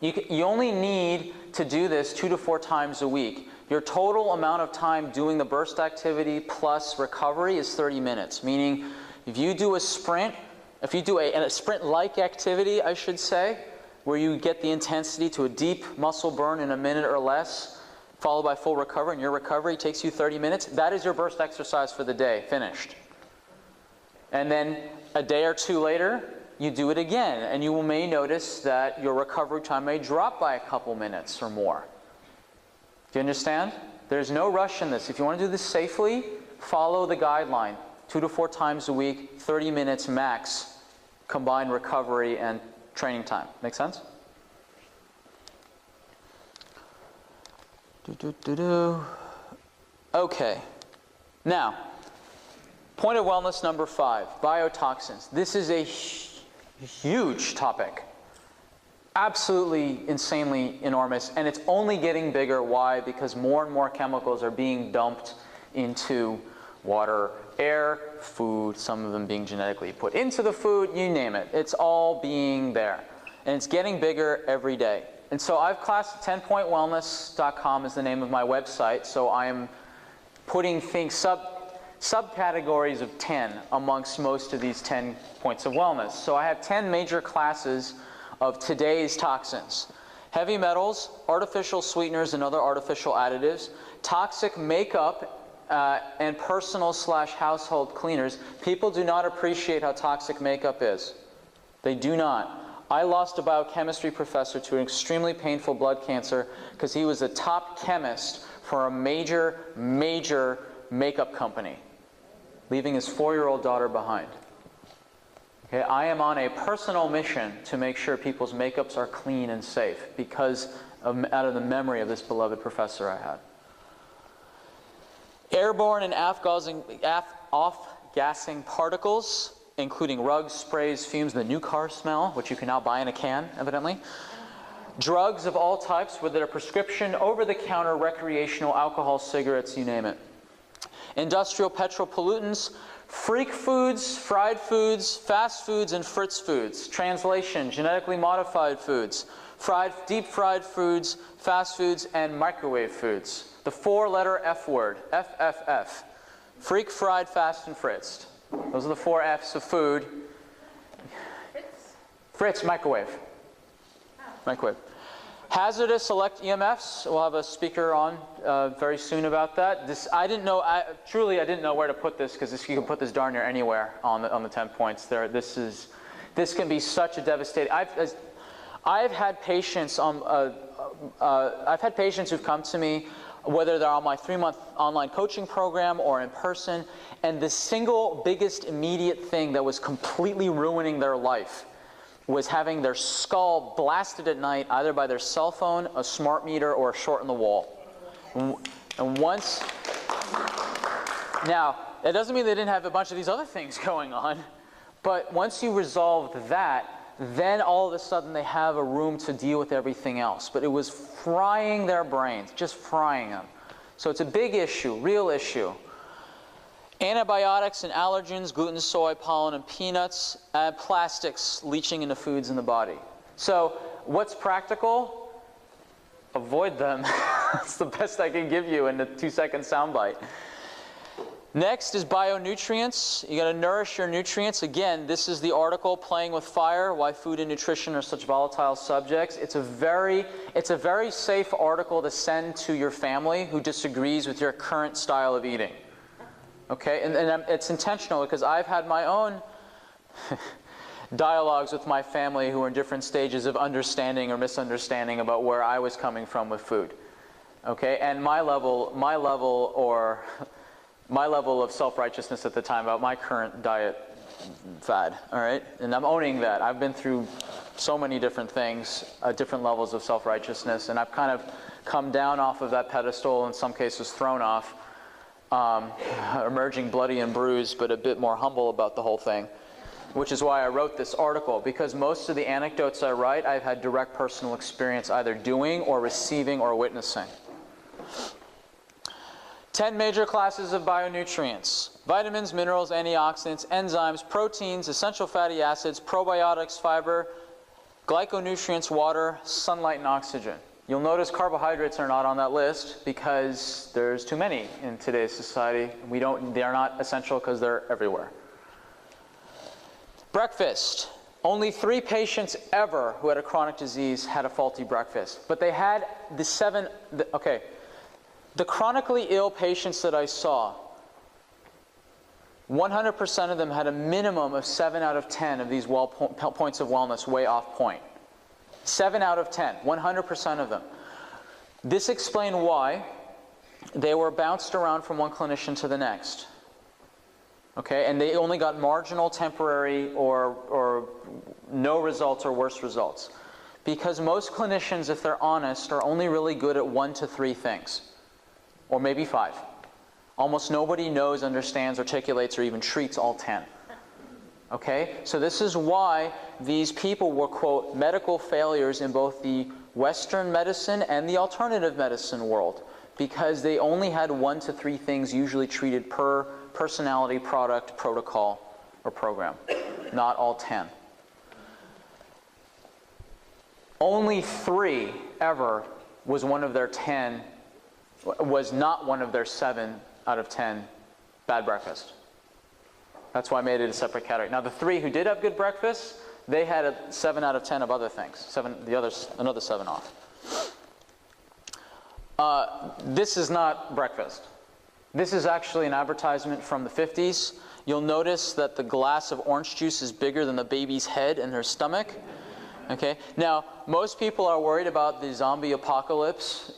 You only need to do this 2 to 4 times a week. Your total amount of time doing the burst activity plus recovery is 30 minutes, meaning if you do a sprint, if you do a sprint-like activity, I should say, where you get the intensity to a deep muscle burn in a minute or less, followed by full recovery, and your recovery takes you 30 minutes, that is your burst exercise for the day, finished. And then a day or two later, you do it again, and you may notice that your recovery time may drop by a couple minutes or more. Do you understand? There's no rush in this. If you want to do this safely, follow the guideline. 2 to 4 times a week, 30 minutes max, combined recovery and training time. Make sense? Okay. Now, point of wellness number 5, biotoxins. This is a huge topic. Absolutely insanely enormous, and it's only getting bigger. Why? Because more and more chemicals are being dumped into water, air, food, some of them being genetically put into the food, you name it. It's all being there. And it's getting bigger every day. And so I've classed 10pointwellness.com is the name of my website, so I am putting things subcategories of 10 amongst most of these 10 points of wellness. So I have 10 major classes of today's toxins. Heavy metals, artificial sweeteners and other artificial additives, toxic makeup, and personal/household cleaners. People do not appreciate how toxic makeup is. They do not. I lost a biochemistry professor to an extremely painful blood cancer because he was the top chemist for a major makeup company, leaving his 4-year-old daughter behind. Okay, I am on a personal mission to make sure people's makeups are clean and safe because out of the memory of this beloved professor I had. Airborne and off-gassing particles, including rugs, sprays, fumes, the new car smell, which you can now buy in a can, evidently. Drugs of all types, whether they're prescription, over-the-counter, recreational, alcohol, cigarettes, you name it. Industrial petropollutants, freak foods, fried foods, fast foods, and fritz foods. Translation, genetically modified foods, deep-fried foods, fast foods, and microwave foods. The 4-letter F word, FFF. Freak, fried, fast, and fritzed. Those are the 4 Fs of food. Fritz, microwave. Microwave. Hazardous elect EMFs. We'll have a speaker on very soon about that. I didn't know. Truly, I didn't know where to put this because you can put this darn near anywhere on the 10 points. This can be such a devastating. I've had patients who've come to me, whether they're on my 3-month online coaching program or in person, and the single biggest immediate thing that was completely ruining their life was having their skull blasted at night either by their cell phone, a smart meter, or a short in the wall. And once, now, that doesn't mean they didn't have a bunch of these other things going on, but once you resolved that, then all of a sudden they have a room to deal with everything else. But it was frying their brains, just frying them. So it's a big issue, real issue. Antibiotics and allergens, gluten, soy, pollen, and peanuts, and plastics leaching into foods in the body. So what's practical? Avoid them. That's the best I can give you in a 2-second soundbite. Next is bionutrients. You got to nourish your nutrients. Again, this is the article, Playing with Fire, Why Food and Nutrition Are Such Volatile Subjects. It's a very safe article to send to your family who disagrees with your current style of eating. Okay, and it's intentional because I've had my own dialogues with my family who are in different stages of understanding or misunderstanding about where I was coming from with food. Okay, and my level of self-righteousness at the time about my current diet fad, all right? And I'm owning that. I've been through so many different things, different levels of self-righteousness, and I've kind of come down off of that pedestal, in some cases thrown off, emerging bloody and bruised, but a bit more humble about the whole thing, which is why I wrote this article, because most of the anecdotes I write, I've had direct personal experience either doing or receiving or witnessing. 10 major classes of bionutrients: vitamins, minerals, antioxidants, enzymes, proteins, essential fatty acids, probiotics, fiber, glyconutrients, water, sunlight, and oxygen. You'll notice carbohydrates are not on that list because there's too many in today's society. They are not essential because they're everywhere. Breakfast. Only 3 patients ever who had a chronic disease had a faulty breakfast. But they had the chronically ill patients that I saw, 100% of them had a minimum of 7 out of 10 of these points of wellness way off point. 7 out of 10, 100% of them. This explained why they were bounced around from one clinician to the next. Okay, and they only got marginal, temporary, or no results or worse results. Because most clinicians, if they're honest, are only really good at 1 to 3 things. Or maybe 5. Almost nobody knows, understands, articulates, or even treats all 10. Okay? So this is why these people were, quote, medical failures in both the Western medicine and the alternative medicine world. Because they only had 1 to 3 things usually treated per personality, product, protocol, or program. Not all 10. Only 3 ever was not one of their 7 out of 10 bad breakfast. That's why I made it a separate category. Now the 3 who did have good breakfast, they had a 7 out of 10 of other things. Another 7 off. This is not breakfast. This is actually an advertisement from the 50s. You'll notice that the glass of orange juice is bigger than the baby's head in her stomach. Okay. Now, most people are worried about the zombie apocalypse,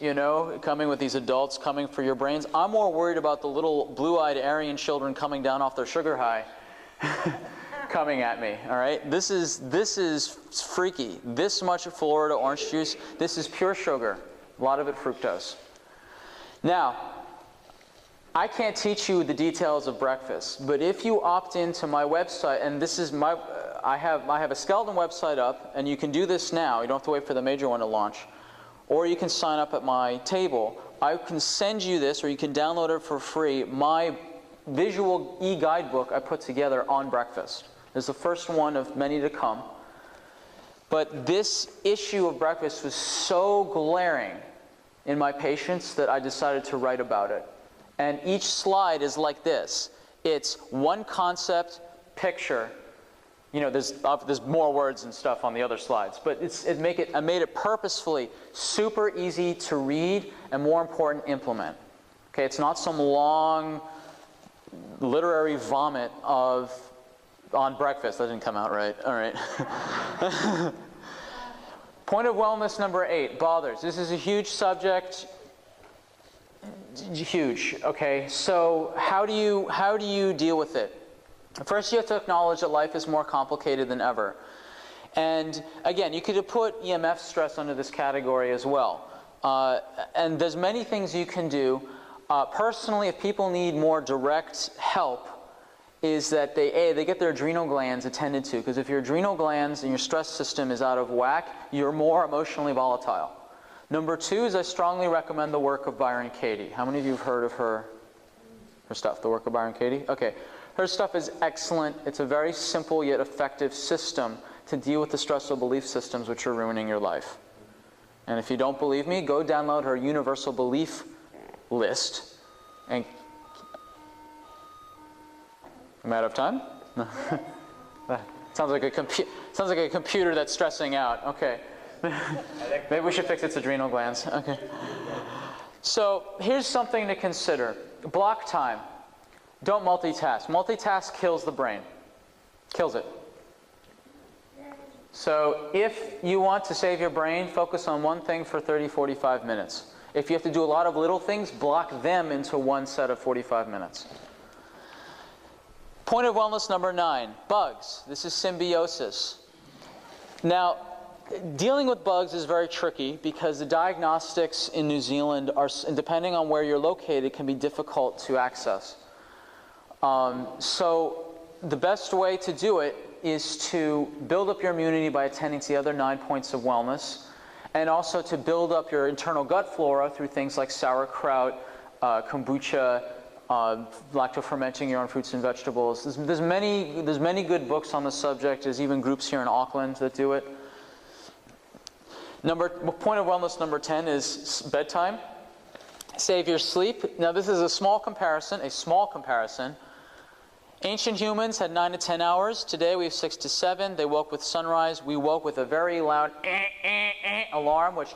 coming with these adults coming for your brains. I'm more worried about the little blue-eyed Aryan children coming down off their sugar high, coming at me. All right. This is freaky. This much Florida orange juice. This is pure sugar. A lot of it fructose. Now, I can't teach you the details of breakfast, but if you opt into my website, and this is I have a skeleton website up, and you can do this now. You don't have to wait for the major one to launch. Or you can sign up at my table. I can send you this, or you can download it for free, my visual e-guidebook I put together on breakfast. This is the first one of many to come. But this issue of breakfast was so glaring in my patients that I decided to write about it. And each slide is like this. It's one concept, picture. There's more words and stuff on the other slides, but I made it purposefully super easy to read and, more important, implement. Okay, it's not some long literary vomit on breakfast. That didn't come out right. All right. Point of wellness number 8, bothers. This is a huge subject. Huge. Okay, so how do you deal with it? First, you have to acknowledge that life is more complicated than ever. And again, you could put EMF stress under this category as well. And there's many things you can do. Personally, if people need more direct help, is that they get their adrenal glands attended to. Because if your adrenal glands and your stress system is out of whack, you're more emotionally volatile. Number 2 is I strongly recommend the work of Byron Katie. How many of you have heard of her? Her stuff, the work of Byron Katie? Okay. Her stuff is excellent. It's a very simple yet effective system to deal with the stressful belief systems which are ruining your life. And if you don't believe me, go download her universal belief list. And am I out of time? No. Sounds like a computer that's stressing out. Okay. Maybe we should fix its adrenal glands. Okay. So here's something to consider. Block time. Don't multitask. Multitask kills the brain. Kills it. So if you want to save your brain, focus on one thing for 30, 45 minutes. If you have to do a lot of little things, block them into one set of 45 minutes. Point of wellness number 9, bugs. This is symbiosis. Now, dealing with bugs is very tricky because the diagnostics in New Zealand are, depending on where you're located, can be difficult to access. So the best way to do it is to build up your immunity by attending to the other 9 points of wellness, and also to build up your internal gut flora through things like sauerkraut, kombucha, lacto-fermenting your own fruits and vegetables. There's many good books on the subject. There's even groups here in Auckland that do it. Point of wellness number 10 is bedtime. Save your sleep. Now this is a small comparison. Ancient humans had 9 to 10 hours. Today we have 6 to 7. They woke with sunrise. We woke with a very loud alarm, which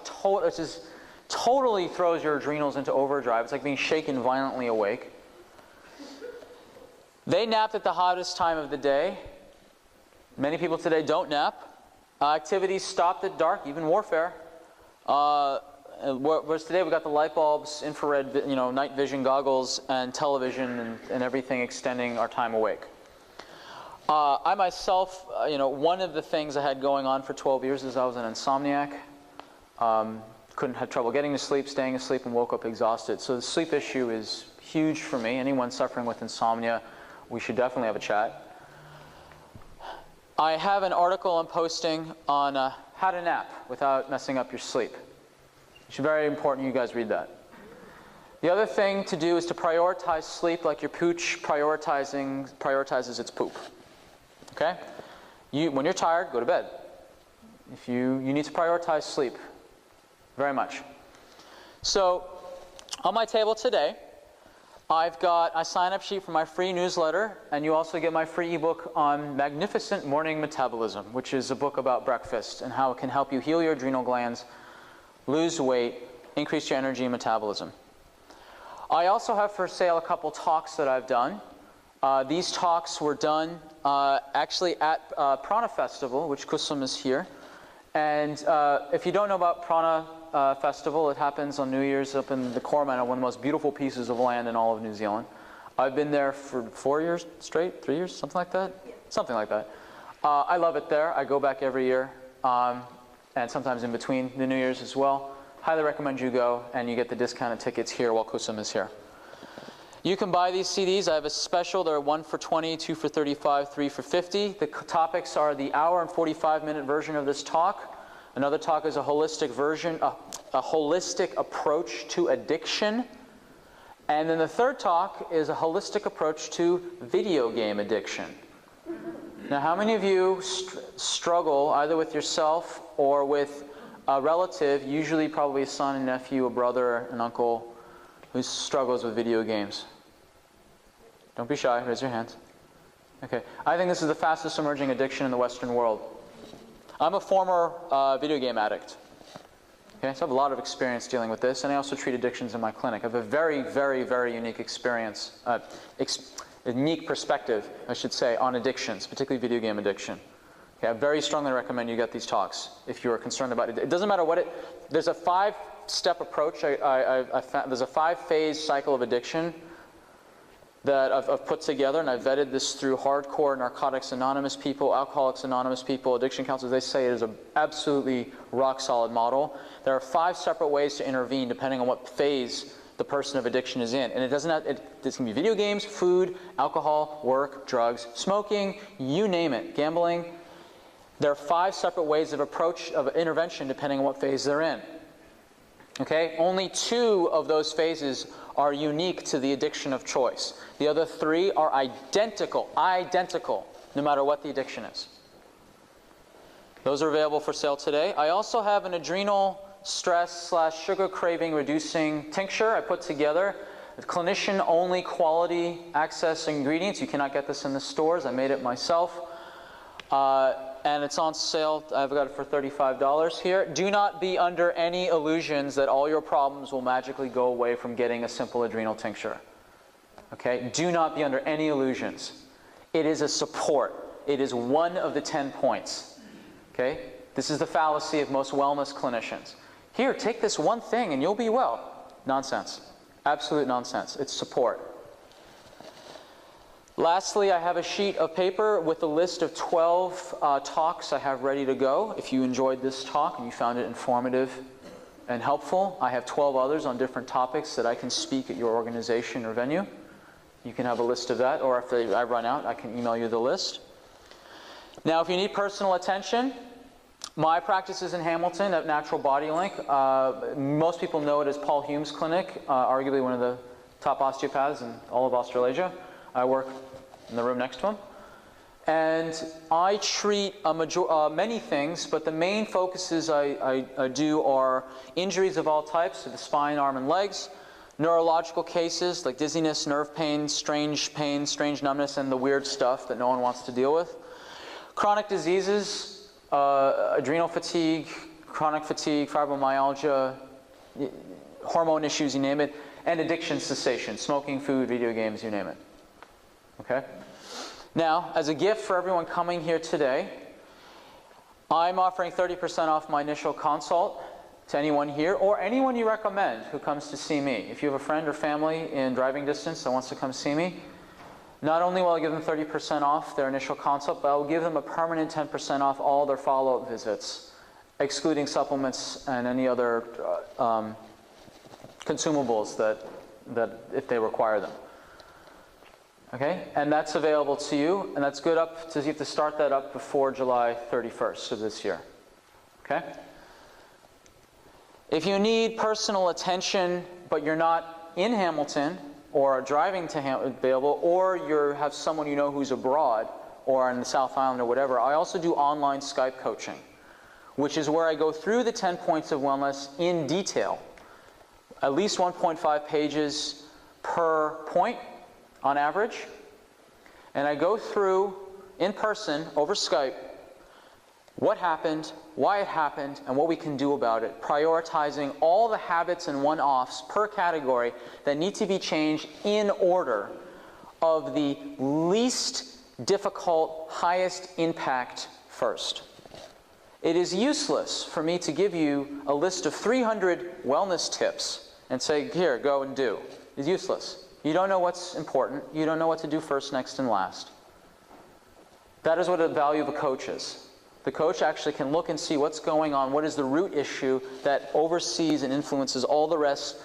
just totally throws your adrenals into overdrive. It's like being shaken violently awake. They napped at the hottest time of the day. Many people today don't nap. Activities stopped at dark, even warfare. Whereas today we got the light bulbs, infrared, night vision goggles, and television, and everything extending our time awake. I myself, one of the things I had going on for 12 years is I was an insomniac. Had trouble getting to sleep, staying asleep, and woke up exhausted. So the sleep issue is huge for me. Anyone suffering with insomnia, we should definitely have a chat. I have an article I'm posting on how to nap without messing up your sleep. It's very important you guys read that. The other thing to do is to prioritize sleep like your pooch prioritizes its poop. Okay? When you're tired, go to bed. If you need to prioritize sleep very much. So on my table today, I've got a sign-up sheet for my free newsletter, and you also get my free ebook on Magnificent Morning Metabolism, which is a book about breakfast and how it can help you heal your adrenal glands, lose weight, increase your energy and metabolism. I also have for sale a couple talks that I've done. These talks were done actually at Prana Festival, which Kusum is here. And if you don't know about Prana Festival, it happens on New Year's up in the Coromandel, one of the most beautiful pieces of land in all of New Zealand. I've been there for 4 years straight, 3 years, something like that? Yeah. Something like that. I love it there. I go back every year, and sometimes in between the New Year's as well. Highly recommend you go, and you get the discounted tickets here while Kusum is here. You can buy these CDs. I have a special. They're 1 for 20, 2 for 35, 3 for 50. The topics are the hour and 45-minute version of this talk. Another talk is a holistic version, a holistic approach to addiction. And then the third talk is a holistic approach to video game addiction. Now, how many of you struggle either with yourself or with a relative, usually probably a son, a nephew, a brother, an uncle, who struggles with video games? Don't be shy, raise your hands. Okay, I think this is the fastest emerging addiction in the Western world. I'm a former video game addict. Okay, so I have a lot of experience dealing with this, and I also treat addictions in my clinic. I have a very, very, very unique experience, unique perspective, I should say, on addictions, particularly video game addiction. Okay, I very strongly recommend you get these talks if you are concerned about it. It doesn't matter what there's a 5-step approach. I found, there's a 5-phase cycle of addiction that I've put together, and I've vetted this through hardcore Narcotics Anonymous people, Alcoholics Anonymous people, addiction counselors. They say it is an absolutely rock-solid model. There are 5 separate ways to intervene depending on what phase the person of addiction is in. And it doesn't have, this can be video games, food, alcohol, work, drugs, smoking, you name it, gambling. There are 5 separate ways of approach of intervention depending on what phase they're in. Okay? Only 2 of those phases are unique to the addiction of choice. The other 3 are identical, no matter what the addiction is. Those are available for sale today. I also have an adrenal stress / sugar craving reducing tincture I put together. Clinician only quality access ingredients. You cannot get this in the stores. I made it myself. And it's on sale. I've got it for $35 here. Do not be under any illusions that all your problems will magically go away from getting a simple adrenal tincture. Okay? Do not be under any illusions. It is a support. It is one of the 10 points. Okay? This is the fallacy of most wellness clinicians. Here, take this one thing and you'll be well. Nonsense. Absolute nonsense. It's support. Lastly, I have a sheet of paper with a list of 12 talks I have ready to go. If you enjoyed this talk and you found it informative and helpful, I have 12 others on different topics that I can speak at your organization or venue. You can have a list of that, or if I run out, I can email you the list. Now, if you need personal attention, my practice is in Hamilton at Natural Body Link. Most people know it as Paul Hume's clinic, arguably one of the top osteopaths in all of Australasia. I work in the room next to him. And I treat many things, but the main focuses I do are injuries of all types to the spine, arm, and legs, neurological cases like dizziness, nerve pain, strange numbness, and the weird stuff that no one wants to deal with, chronic diseases, adrenal fatigue, chronic fatigue, fibromyalgia, hormone issues, you name it, and addiction cessation, smoking, food, video games, you name it. Okay? Now, as a gift for everyone coming here today, I'm offering 30% off my initial consult to anyone here, or anyone you recommend who comes to see me. If you have a friend or family in driving distance that wants to come see me, not only will I give them 30% off their initial consult, but I will give them a permanent 10% off all their follow-up visits, excluding supplements and any other consumables that if they require them. Okay, and that's available to you, and that's good up to, you have to start that up before July 31st of this year. Okay? If you need personal attention, but you're not in Hamilton, or are driving to available, or you have someone you know who's abroad, or in the South Island or whatever, I also do online Skype coaching, which is where I go through the 10 points of wellness in detail. At least 1.5 pages per point, on average, and I go through in person over Skype what happened, why it happened, and what we can do about it, prioritizing all the habits and one-offs per category that need to be changed in order of the least difficult, highest impact first. It is useless for me to give you a list of 300 wellness tips and say, here, go and do. It's useless. You don't know what's important. You don't know what to do first, next, and last. That is what the value of a coach is. The coach actually can look and see what's going on, what is the root issue that oversees and influences all the rest,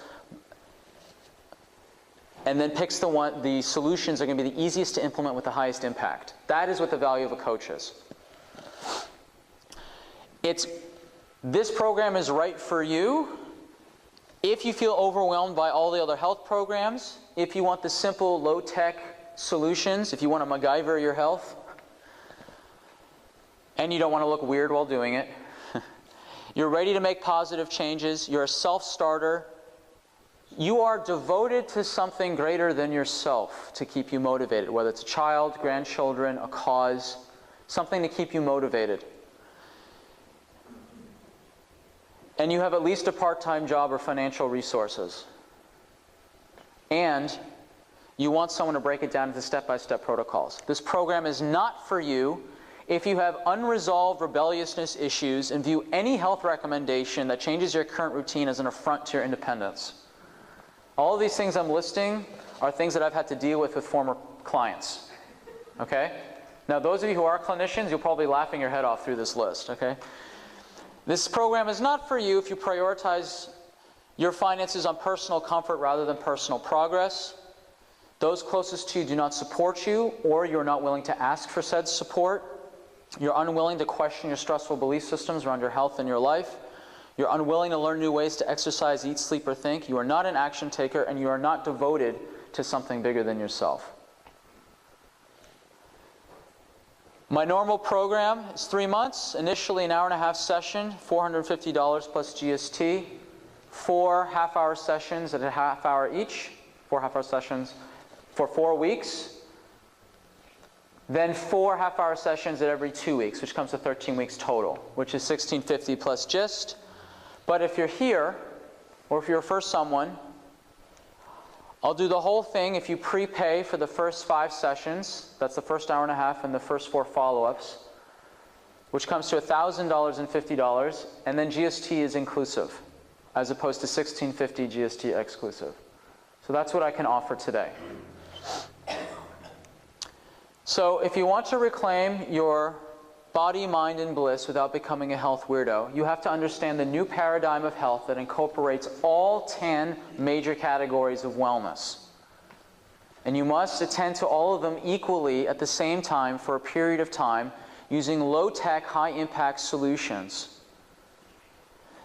and then picks the solutions that are going to be the easiest to implement with the highest impact. That is what the value of a coach is. This program is right for you if you feel overwhelmed by all the other health programs, if you want the simple, low-tech solutions, if you want to MacGyver your health, and you don't want to look weird while doing it. You're ready to make positive changes. You're a self-starter. You are devoted to something greater than yourself to keep you motivated, whether it's a child, grandchildren, a cause, something to keep you motivated. And you have at least a part-time job or financial resources. And you want someone to break it down into step-by-step protocols. This program is not for you if you have unresolved rebelliousness issues and view any health recommendation that changes your current routine as an affront to your independence. All of these things I'm listing are things that I've had to deal with former clients. Okay? Now, those of you who are clinicians, you'll probably be laughing your head off through this list. Okay? This program is not for you if you prioritize your finances on personal comfort rather than personal progress. Those closest to you do not support you, or you're not willing to ask for said support. You're unwilling to question your stressful belief systems around your health and your life. You're unwilling to learn new ways to exercise, eat, sleep, or think. You are not an action taker, and you are not devoted to something bigger than yourself. My normal program is 3 months, initially an hour-and-a-half session, $450 plus GST, 4 half-hour sessions at a half hour each, 4 half-hour sessions for 4 weeks, then 4 half-hour sessions at every 2 weeks, which comes to 13 weeks total, which is $1,650 plus GIST. But if you're here, or if you refer someone, I'll do the whole thing if you prepay for the first 5 sessions. That's the first hour and a half and the first 4 follow-ups, which comes to $1,050, and then GST is inclusive, as opposed to $1,650 GST exclusive. So that's what I can offer today. So if you want to reclaim your body, mind, and bliss without becoming a health weirdo, you have to understand the new paradigm of health that incorporates all 10 major categories of wellness. And you must attend to all of them equally at the same time for a period of time using low-tech, high-impact solutions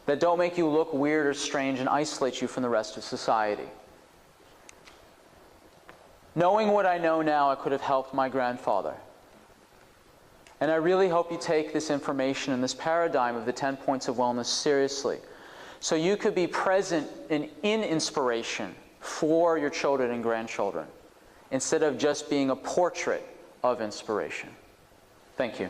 that don't make you look weird or strange and isolate you from the rest of society. Knowing what I know now, I could have helped my grandfather. And I really hope you take this information and this paradigm of the 10 points of wellness seriously, so you could be present in inspiration for your children and grandchildren, instead of just being a portrait of inspiration. Thank you.